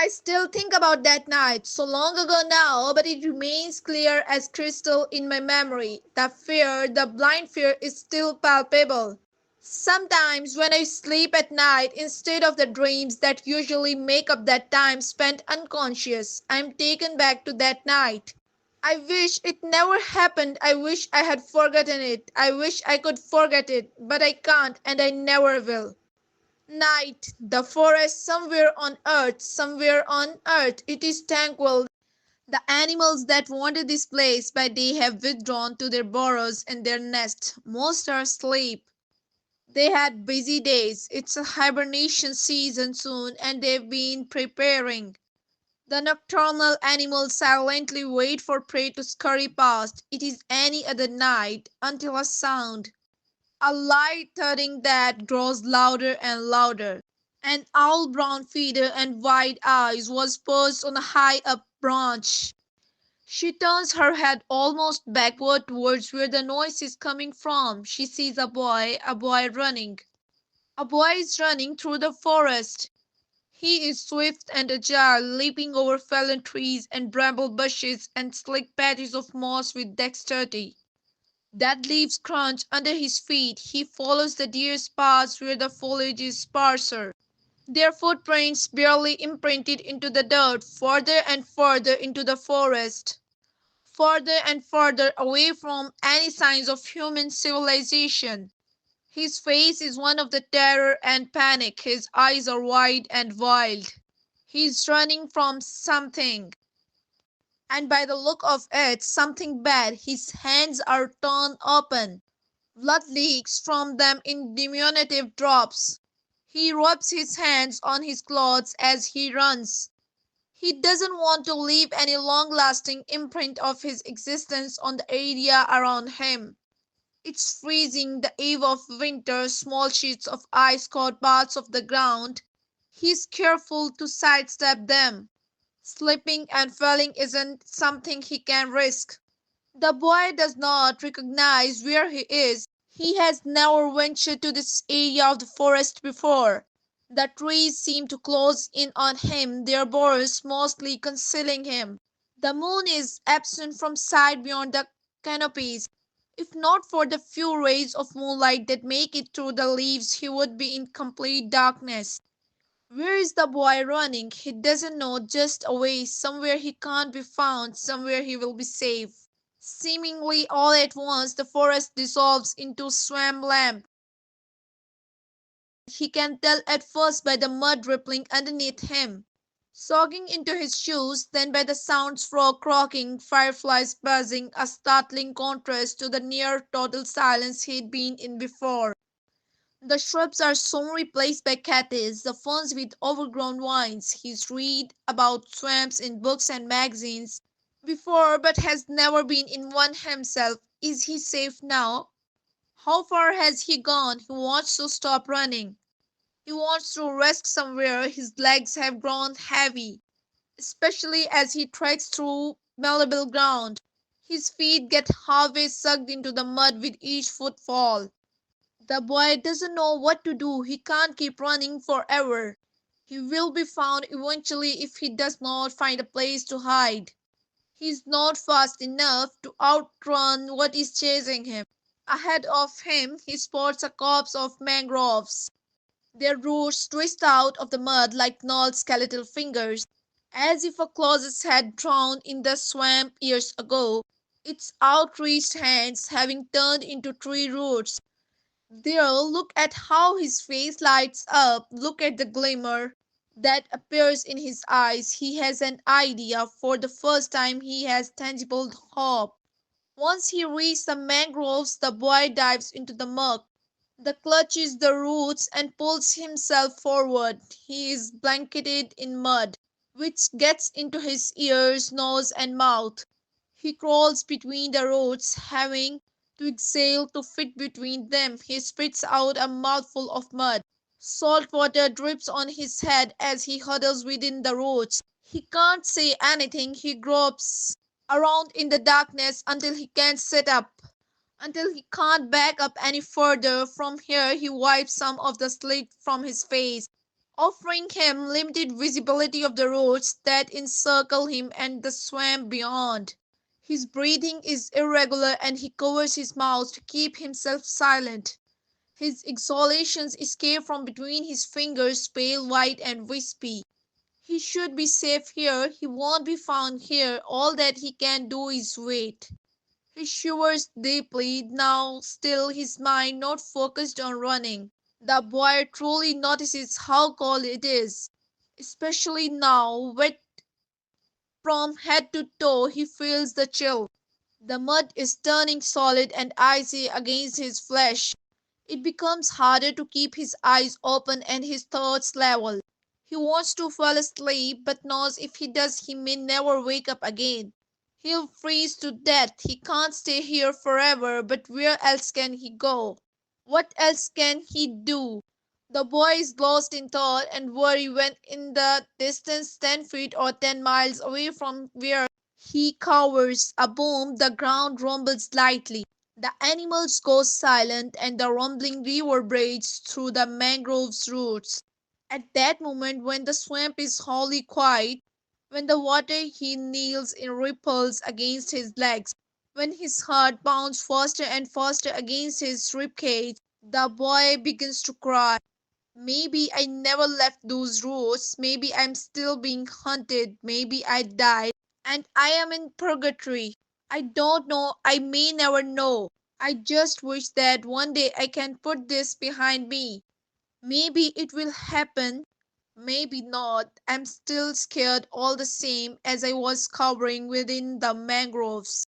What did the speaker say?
I still think about that night, so long ago now, but it remains clear as crystal in my memory. The fear, the blind fear, is still palpable. Sometimes when I sleep at night, instead of the dreams that usually make up that time spent unconscious, I am taken back to that night. I wish it never happened. I wish I had forgotten it. I wish I could forget it, but I can't and I never will. Night, the forest somewhere on earth, it is tranquil. The animals that wanted this place by day have withdrawn to their burrows and their nests. Most are asleep. They had busy days. It's a hibernation season soon, and they've been preparing. The nocturnal animals silently wait for prey to scurry past. It is any other night until a light thudding that grows louder and louder. An owl brown feather and wide eyes was perched on a high up branch. She turns her head almost backward towards where the noise is coming from. She sees a boy running. A boy is running through the forest. He is swift and agile, leaping over fallen trees and bramble bushes and slick patches of moss with dexterity. Dead leaves crunch under his feet. He follows the deer's paths where the foliage is sparser. Their footprints barely imprinted into the dirt, further and further into the forest, further and further away from any signs of human civilization. His face is one of the terror and panic. His eyes are wide and wild. He is running from something, and by the look of it, something bad. His hands are torn open. Blood leaks from them in diminutive drops. He rubs his hands on his clothes as he runs. He doesn't want to leave any long lasting imprint of his existence on the area around him. It's freezing, the eve of winter, small sheets of ice coat parts of the ground. He's careful to sidestep them. Slipping and falling isn't something he can risk. The boy does not recognize where he is. He has never ventured to this area of the forest before. The trees seem to close in on him, their boughs mostly concealing him. The moon is absent from sight beyond the canopies. If not for the few rays of moonlight that make it through the leaves, he would be in complete darkness. Where is the boy running? He doesn't know, just away, somewhere he can't be found, somewhere he will be safe. Seemingly all at once the forest dissolves into swampland. He can tell at first by the mud rippling underneath him, soaking into his shoes, then by the sounds frog croaking, fireflies buzzing, a startling contrast to the near total silence he'd been in before. The shrubs are soon replaced by cactus, the ferns with overgrown vines. He's read about swamps in books and magazines before, but has never been in one himself. Is he safe now? How far has he gone? He wants to stop running. He wants to rest somewhere. His legs have grown heavy, especially as he treks through malleable ground. His feet get halfway sucked into the mud with each footfall. The boy doesn't know what to do. He can't keep running forever. He will be found eventually if he does not find a place to hide. He is not fast enough to outrun what is chasing him. Ahead of him, he spots a copse of mangroves. Their roots twist out of the mud like gnarled skeletal fingers, as if a colossus had drowned in the swamp years ago, its outreached hands having turned into tree roots. There, look at how his face lights up. Look at the glimmer that appears in his eyes. He has an idea. For the first time, he has tangible hope. Once he reaches the mangroves, the boy dives into the muck, the clutches the roots, and pulls himself forward. He is blanketed in mud, which gets into his ears, nose, and mouth. He crawls between the roots, having to exhale to fit between them. He spits out a mouthful of mud. Salt water drips on his head as he huddles within the roots. He can't say anything. He gropes around in the darkness until he can sit up, until he can't back up any further. From here, he wipes some of the sleep from his face. offering him limited visibility of the roads that encircle him and the swamp beyond. His breathing is irregular and he covers his mouth to keep himself silent. His exhalations escape from between his fingers, pale white and wispy. He should be safe here. He won't be found here. All that he can do is wait. He shivers deeply, now still his mind not focused on running. The boy truly notices how cold it is, especially now, wet from head to toe, he feels the chill. The mud is turning solid and icy against his flesh. It becomes harder to keep his eyes open and his thoughts level. He wants to fall asleep, but knows if he does, he may never wake up again. He'll freeze to death. He can't stay here forever, but where else can he go? What else can he do? The boy is lost in thought and worry when in the distance 10 feet or 10 miles away from where he cowers. A boom, the ground rumbles lightly. The animals go silent and the rumbling reverberates through the mangrove's roots. At that moment when the swamp is wholly quiet, when the water he kneels in ripples against his legs, when his heart pounds faster and faster against his ribcage, the boy begins to cry. Maybe I never left those roads. Maybe I'm still being hunted. Maybe I died and I am in purgatory. I don't know. I may never know. I just wish that one day I can put this behind me. Maybe it will happen. Maybe not. I'm still scared all the same as I was cowering within the mangroves.